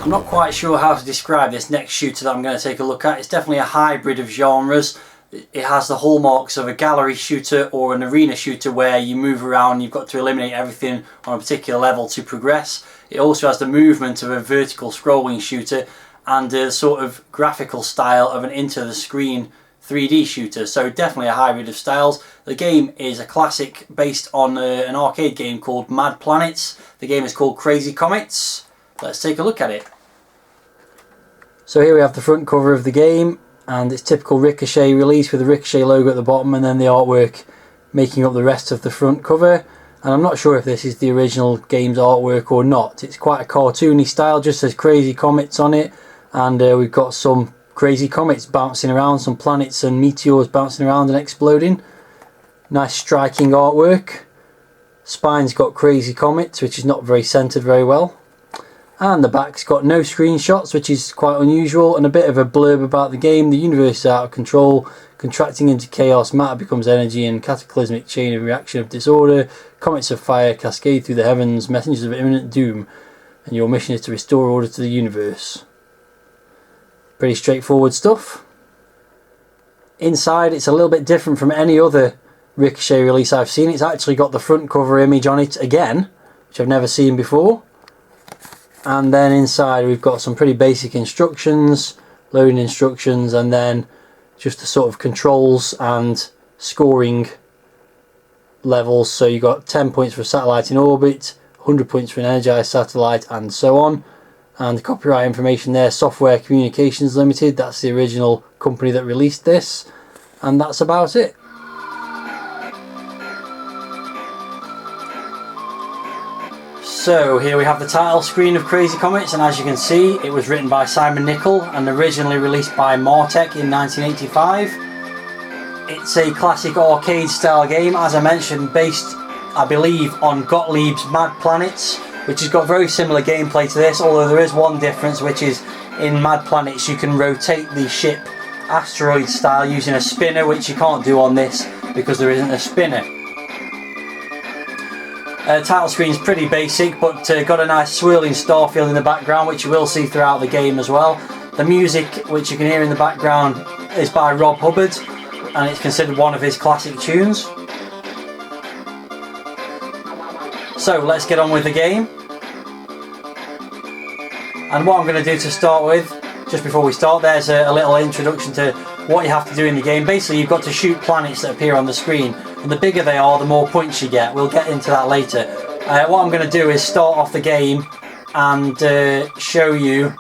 I'm not quite sure how to describe this next shooter that I'm going to take a look at. It's definitely a hybrid of genres. It has the hallmarks of a gallery shooter or an arena shooter where you move around, you've got to eliminate everything on a particular level to progress. It also has the movement of a vertical scrolling shooter and the sort of graphical style of an into the screen 3D shooter, so definitely a hybrid of styles. The game is a classic based on an arcade game called Mad Planets. The game is called Crazy Comets. Let's take a look at it. So here we have the front cover of the game, and it's typical Ricochet release with the Ricochet logo at the bottom and then the artwork making up the rest of the front cover. And I'm not sure if this is the original game's artwork or not. It's quite a cartoony style, just says Crazy Comets on it, and we've got some crazy comets bouncing around, some planets and meteors bouncing around and exploding. Nice striking artwork. Spine's got Crazy Comets, which is not very centered very well. And the back's got no screenshots, which is quite unusual, and a bit of a blurb about the game. The universe is out of control, contracting into chaos, matter becomes energy, and cataclysmic chain of reaction of disorder. Comets of fire cascade through the heavens, messengers of imminent doom, and your mission is to restore order to the universe. Pretty straightforward stuff. Inside, it's a little bit different from any other Ricochet release I've seen. It's actually got the front cover image on it again, which I've never seen before. And then inside we've got some pretty basic instructions, loading instructions, and then just the sort of controls and scoring levels. So you've got 10 points for a satellite in orbit, 100 points for an energized satellite, and so on. And the copyright information there, Software Communications Limited, that's the original company that released this, and that's about it. So here we have the title screen of Crazy Comets, and as you can see, it was written by Simon Nicol and originally released by Martech in 1985. It's a classic arcade style game, as I mentioned, based, I believe, on Gottlieb's Mad Planets, which has got very similar gameplay to this, although there is one difference, which is in Mad Planets you can rotate the ship asteroid style using a spinner, which you can't do on this because there isn't a spinner. Title screen is pretty basic, but got a nice swirling starfield in the background, which you will see throughout the game as well. The music, which you can hear in the background, is by Rob Hubbard, and it's considered one of his classic tunes. So let's get on with the game. And what I'm going to do to start with, just before we start, there's a little introduction to what you have to do in the game. Basically, you've got to shoot planets that appear on the screen, and the bigger they are, the more points you get. We'll get into that later. What I'm going to do is start off the game and show you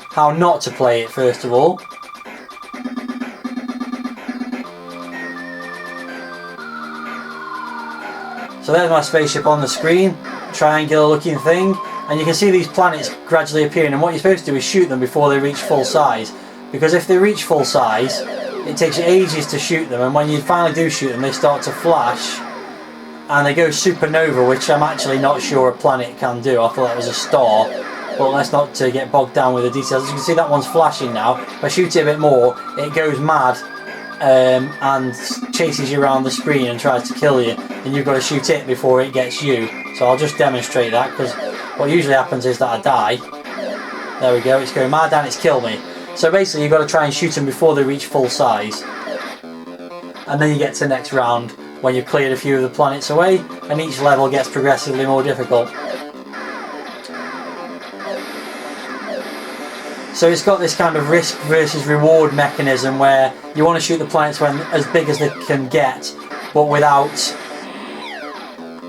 how not to play it first of all. So there's my spaceship on the screen, triangular looking thing, and you can see these planets gradually appearing, and what you're supposed to do is shoot them before they reach full size, because if they reach full size it takes you ages to shoot them, and when you finally do shoot them they start to flash and they go supernova, which I'm actually not sure a planet can do. I thought that was a star, but let's not get bogged down with the details. As you can see, that one's flashing now. If I shoot it a bit more it goes mad and chases you around the screen and tries to kill you, and you've got to shoot it before it gets you. So I'll just demonstrate that, because what usually happens is that I die. There we go, it's going mad and it's killed me. So basically you've got to try and shoot them before they reach full size, and then you get to the next round when you've cleared a few of the planets away, and each level gets progressively more difficult. So it's got this kind of risk versus reward mechanism where you want to shoot the planets when as big as they can get, but without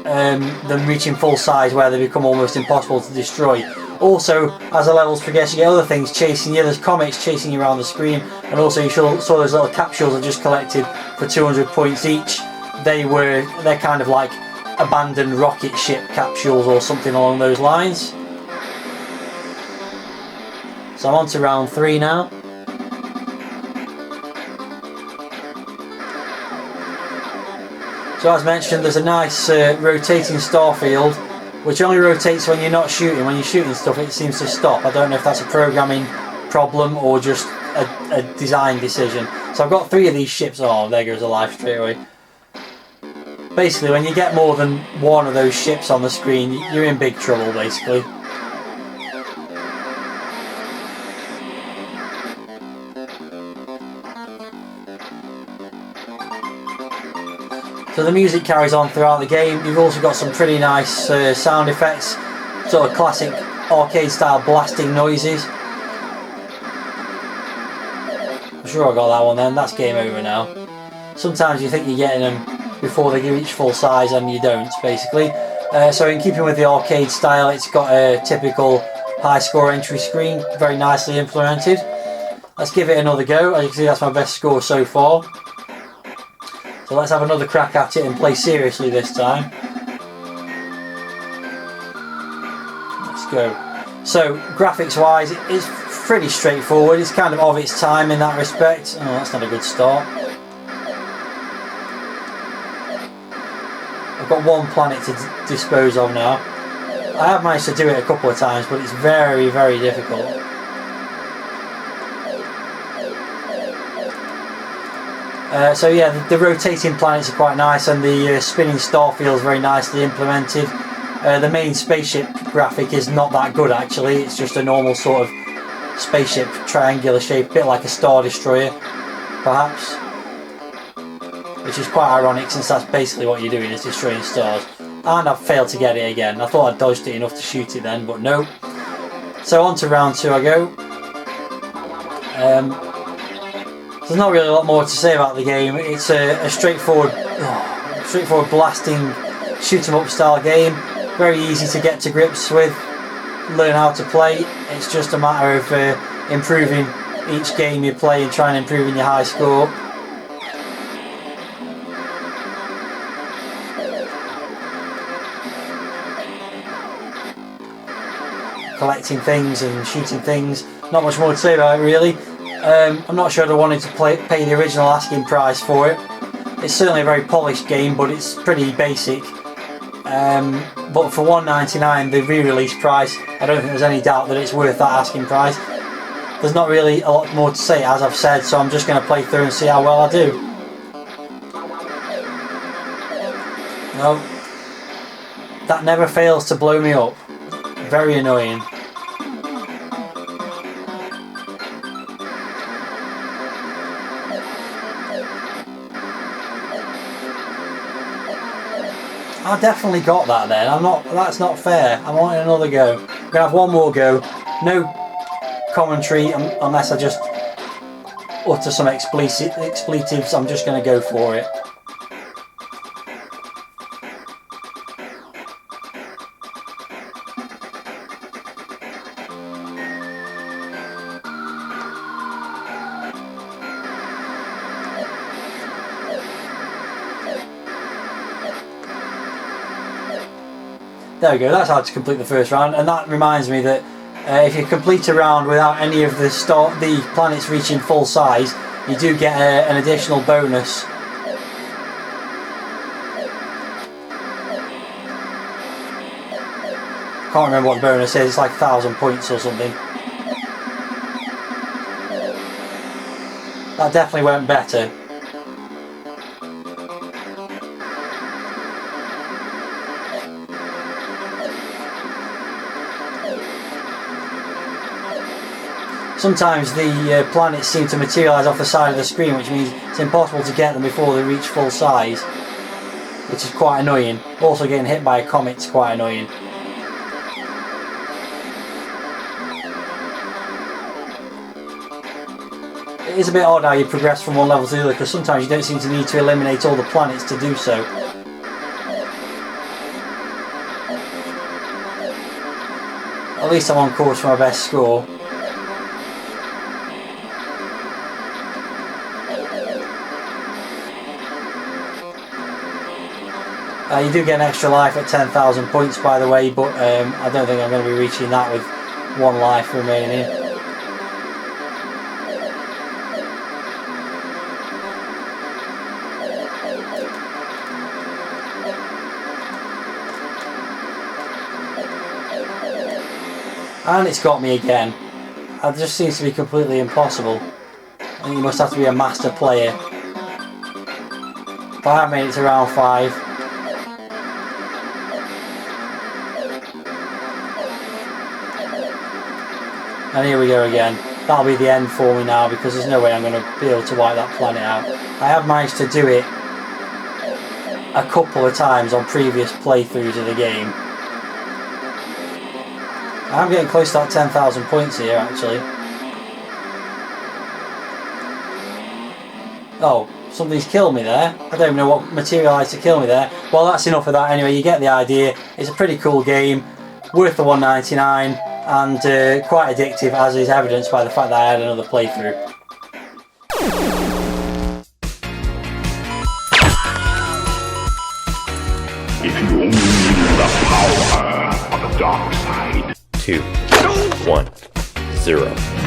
them reaching full size where they become almost impossible to destroy. Also, as the levels progress, you get other things chasing you. There's comets chasing you around the screen, and also you saw those little capsules I just collected for 200 points each. They're kind of like abandoned rocket ship capsules or something along those lines. So I'm on to round 3 now. So as mentioned, there's a nice rotating starfield, which only rotates when you're not shooting. When you're shooting stuff it seems to stop. I don't know if that's a programming problem or just a design decision. So I've got 3 of these ships. Oh, there goes a life straight away. Basically, when you get more than one of those ships on the screen, you're in big trouble, basically. So the music carries on throughout the game. You've also got some pretty nice sound effects, sort of classic arcade style blasting noises. I'm sure I got that one then. That's game over now. Sometimes you think you're getting them before they reach full size and you don't, basically. So in keeping with the arcade style, it's got a typical high score entry screen, very nicely implemented. Let's give it another go. As you can see, that's my best score so far. So let's have another crack at it and play seriously this time. Let's go. So graphics wise, it's pretty straightforward. It's kind of its time in that respect. Oh, that's not a good start. I've got one planet to dispose of now. I have managed to do it a couple of times, but it's very, very difficult. So yeah, the rotating planets are quite nice, and the spinning star feels very nicely implemented. The main spaceship graphic is not that good actually. It's just a normal sort of spaceship, triangular shape, a bit like a Star Destroyer, perhaps. Which is quite ironic, since that's basically what you're doing, is destroying stars. And I've failed to get it again. I thought I'd dodged it enough to shoot it then, but no. So on to round 2 I go. There's not really a lot more to say about the game. It's a straightforward blasting shoot 'em up style game. Very easy to get to grips with, learn how to play. It's just a matter of improving each game you play and trying to improve in your high score. Collecting things and shooting things. Not much more to say about it really. I'm not sure I'd have wanted to pay the original asking price for it. It's certainly a very polished game, but it's pretty basic. But for $1.99, the re-release price, I don't think there's any doubt that it's worth that asking price. There's not really a lot more to say, as I've said, so I'm just going to play through and see how well I do. No, that never fails to blow me up. Very annoying. I definitely got that then. That's not fair. I'm wanting another go. I'm going to have one more go. No commentary unless I just utter some expletives. I'm just going to go for it. There we go, that's how to complete the first round, and that reminds me that if you complete a round without any of the planets reaching full size, you do get an additional bonus. Can't remember what the bonus is, it's like 1,000 points or something. That definitely went better. Sometimes the planets seem to materialise off the side of the screen, which means it's impossible to get them before they reach full size, which is quite annoying. Also, getting hit by a comet is quite annoying. It is a bit odd how you progress from one level to the other, because sometimes you don't seem to need to eliminate all the planets to do so. At least I'm on course for my best score. You do get an extra life at 10,000 points, by the way, but I don't think I'm going to be reaching that with one life remaining. And it's got me again. It just seems to be completely impossible. I think you must have to be a master player. But I have made it to round 5. And here we go again. That'll be the end for me now, because there's no way I'm going to be able to wipe that planet out. I have managed to do it a couple of times on previous playthroughs of the game. I'm getting close to that 10,000 points here actually. Oh, somebody's killed me there. I don't even know what materialised to kill me there. Well, that's enough of that anyway, you get the idea. It's a pretty cool game, worth the $1.99, and quite addictive, as is evidenced by the fact that I had another playthrough. If you only knew the power of the dark side. 2, 1, 0.